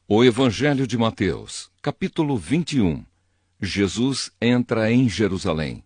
O Evangelho de Mateus, capítulo 21. Jesus entra em Jerusalém.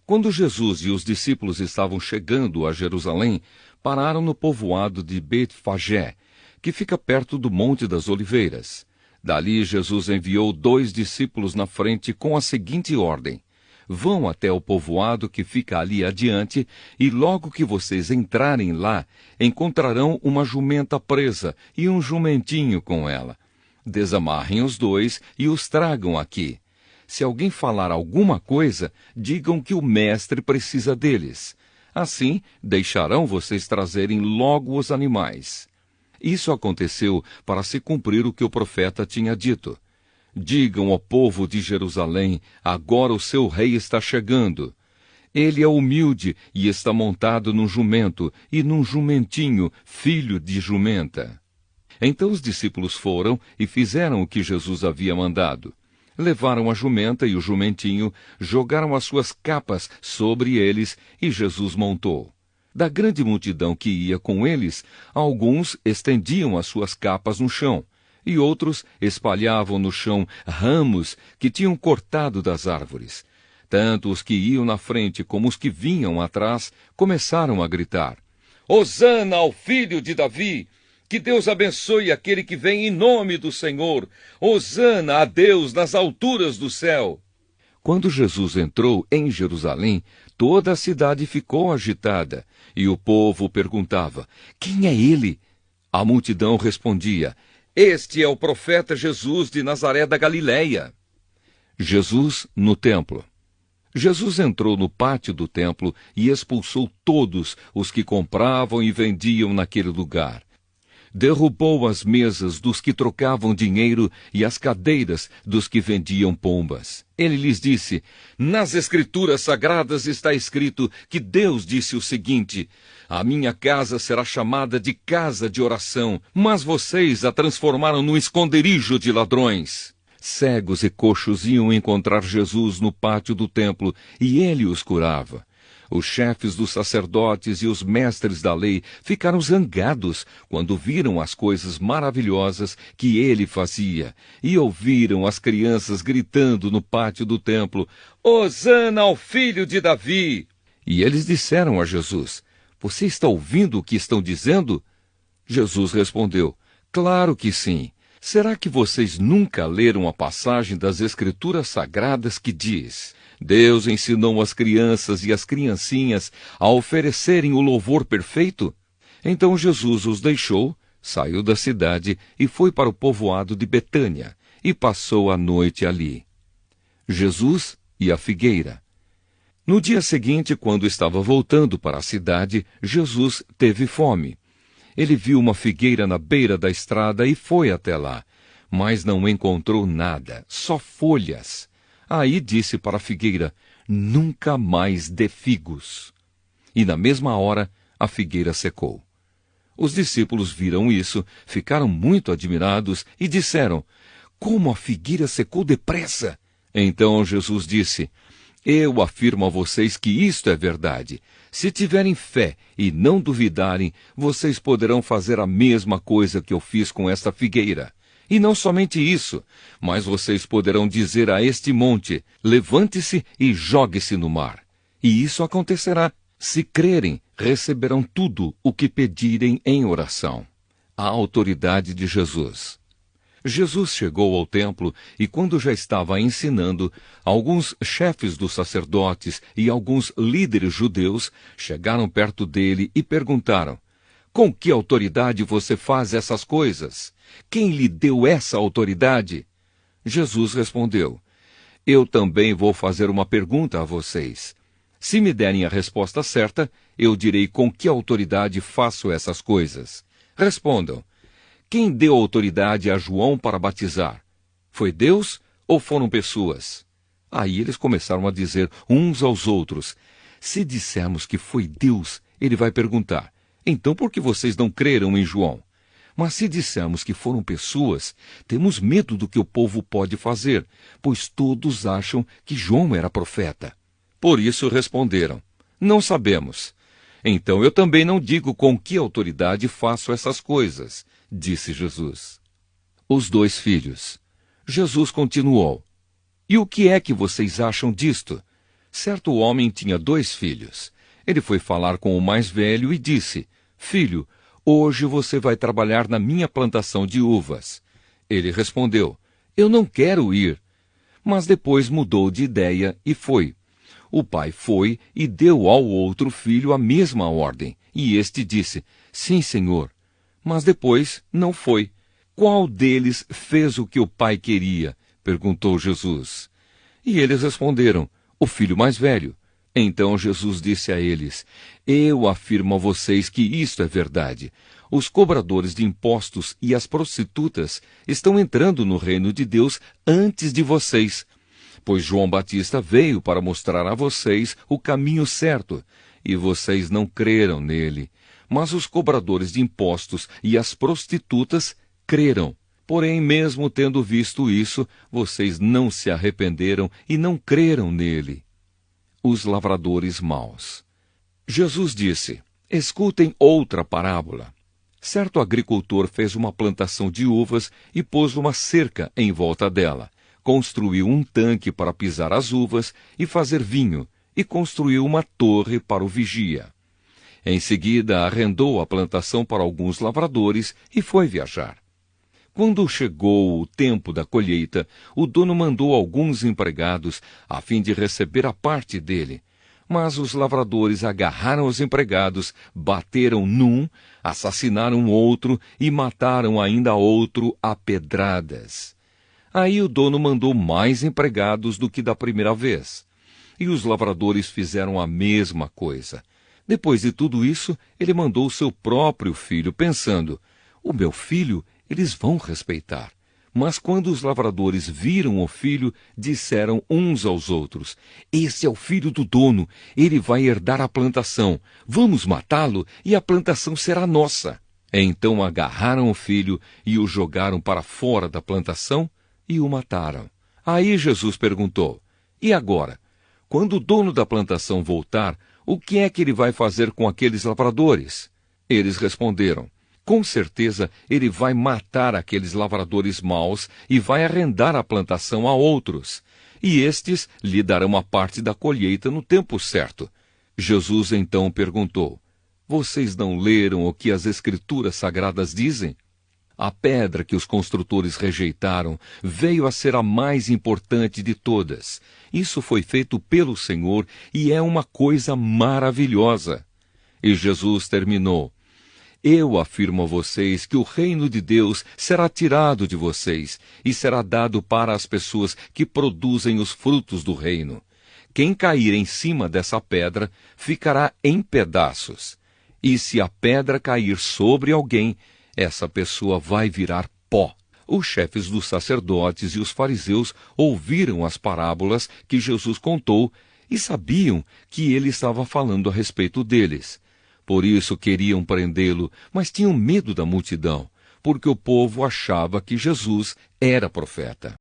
Quando Jesus e os discípulos estavam chegando a Jerusalém, pararam no povoado de Betfagé, que fica perto do Monte das Oliveiras. Dali Jesus enviou 2 discípulos na frente com a seguinte ordem: vão até o povoado que fica ali adiante, e logo que vocês entrarem lá, encontrarão uma jumenta presa e um jumentinho com ela. Desamarrem os 2 e os tragam aqui. Se alguém falar alguma coisa, digam que o mestre precisa deles. Assim, deixarão vocês trazerem logo os animais. Isso aconteceu para se cumprir o que o profeta tinha dito. Digam ao povo de Jerusalém, agora o seu rei está chegando. Ele é humilde e está montado num jumento e num jumentinho, filho de jumenta. Então os discípulos foram e fizeram o que Jesus havia mandado. Levaram a jumenta e o jumentinho, jogaram as suas capas sobre eles e Jesus montou. Da grande multidão que ia com eles, alguns estendiam as suas capas no chão, e outros espalhavam no chão ramos que tinham cortado das árvores. Tanto os que iam na frente como os que vinham atrás começaram a gritar: Hosana ao filho de Davi! Que Deus abençoe aquele que vem em nome do Senhor! Hosana a Deus nas alturas do céu! Quando Jesus entrou em Jerusalém, toda a cidade ficou agitada, e o povo perguntava: quem é ele? A multidão respondia: este é o profeta Jesus de Nazaré da Galileia. Jesus no templo. Jesus entrou no pátio do templo e expulsou todos os que compravam e vendiam naquele lugar. Derrubou as mesas dos que trocavam dinheiro e as cadeiras dos que vendiam pombas. Ele lhes disse: nas Escrituras Sagradas está escrito que Deus disse o seguinte: a minha casa será chamada de casa de oração, mas vocês a transformaram num esconderijo de ladrões. Cegos e coxos iam encontrar Jesus no pátio do templo e ele os curava. Os chefes dos sacerdotes e os mestres da lei ficaram zangados quando viram as coisas maravilhosas que ele fazia e ouviram as crianças gritando no pátio do templo: Hosana ao filho de Davi! E eles disseram a Jesus: você está ouvindo o que estão dizendo? Jesus respondeu: claro que sim. Será que vocês nunca leram a passagem das Escrituras Sagradas que diz: Deus ensinou as crianças e as criancinhas a oferecerem o louvor perfeito? Então Jesus os deixou, saiu da cidade e foi para o povoado de Betânia, e passou a noite ali. Jesus e a figueira. No dia seguinte, quando estava voltando para a cidade, Jesus teve fome. Ele viu uma figueira na beira da estrada e foi até lá, mas não encontrou nada, só folhas. Aí disse para a figueira: nunca mais dê figos. E na mesma hora a figueira secou. Os discípulos viram isso, ficaram muito admirados e disseram: como a figueira secou depressa! Então Jesus disse: eu afirmo a vocês que isto é verdade. Se tiverem fé e não duvidarem, vocês poderão fazer a mesma coisa que eu fiz com esta figueira. E não somente isso, mas vocês poderão dizer a este monte: levante-se e jogue-se no mar. E isso acontecerá. Se crerem, receberão tudo o que pedirem em oração. A autoridade de Jesus. Jesus chegou ao templo e, quando já estava ensinando, alguns chefes dos sacerdotes e alguns líderes judeus chegaram perto dele e perguntaram: com que autoridade você faz essas coisas? Quem lhe deu essa autoridade? Jesus respondeu: eu também vou fazer uma pergunta a vocês. Se me derem a resposta certa, eu direi com que autoridade faço essas coisas. Respondam: quem deu autoridade a João para batizar? Foi Deus ou foram pessoas? Aí eles começaram a dizer uns aos outros: se dissermos que foi Deus, ele vai perguntar: então por que vocês não creram em João? Mas se dissermos que foram pessoas, temos medo do que o povo pode fazer, pois todos acham que João era profeta. Por isso responderam: não sabemos. Então eu também não digo com que autoridade faço essas coisas, disse Jesus. Os 2 filhos. Jesus continuou: E o que é que vocês acham disto? Certo homem tinha 2 filhos. Ele foi falar com o mais velho e disse: Filho, hoje você vai trabalhar na minha plantação de uvas. Ele respondeu: Eu não quero ir. Mas depois mudou de ideia e foi. O pai foi e deu ao outro filho a mesma ordem. E este disse: Sim, senhor. Mas depois não foi. Qual deles fez o que o pai queria? Perguntou Jesus. E eles responderam: O filho mais velho. Então Jesus disse a eles: Eu afirmo a vocês que isto é verdade. Os cobradores de impostos e as prostitutas estão entrando no reino de Deus antes de vocês. Pois João Batista veio para mostrar a vocês o caminho certo, e vocês não creram nele. Mas os cobradores de impostos e as prostitutas creram. Porém, mesmo tendo visto isso, vocês não se arrependeram e não creram nele. Os lavradores maus. Jesus disse: Escutem outra parábola. Certo agricultor fez uma plantação de uvas e pôs uma cerca em volta dela. Construiu um tanque para pisar as uvas e fazer vinho, e construiu uma torre para o vigia. Em seguida, arrendou a plantação para alguns lavradores e foi viajar. Quando chegou o tempo da colheita, o dono mandou alguns empregados a fim de receber a parte dele. Mas os lavradores agarraram os empregados, bateram num, assassinaram outro e mataram ainda outro a pedradas. Aí o dono mandou mais empregados do que da primeira vez. E os lavradores fizeram a mesma coisa. Depois de tudo isso, ele mandou seu próprio filho, pensando: O meu filho eles vão respeitar. Mas quando os lavradores viram o filho, disseram uns aos outros: Esse é o filho do dono, ele vai herdar a plantação. Vamos matá-lo e a plantação será nossa. Então agarraram o filho e o jogaram para fora da plantação e o mataram. Aí Jesus perguntou: E agora? Quando o dono da plantação voltar, o que é que ele vai fazer com aqueles lavradores? Eles responderam: Com certeza ele vai matar aqueles lavradores maus e vai arrendar a plantação a outros. E estes lhe darão a parte da colheita no tempo certo. Jesus então perguntou: Vocês não leram o que as Escrituras Sagradas dizem? A pedra que os construtores rejeitaram veio a ser a mais importante de todas. Isso foi feito pelo Senhor e é uma coisa maravilhosa. E Jesus terminou: Eu afirmo a vocês que o reino de Deus será tirado de vocês e será dado para as pessoas que produzem os frutos do reino. Quem cair em cima dessa pedra ficará em pedaços. E se a pedra cair sobre alguém, essa pessoa vai virar pó. Os chefes dos sacerdotes e os fariseus ouviram as parábolas que Jesus contou e sabiam que ele estava falando a respeito deles. Por isso queriam prendê-lo, mas tinham medo da multidão, porque o povo achava que Jesus era profeta.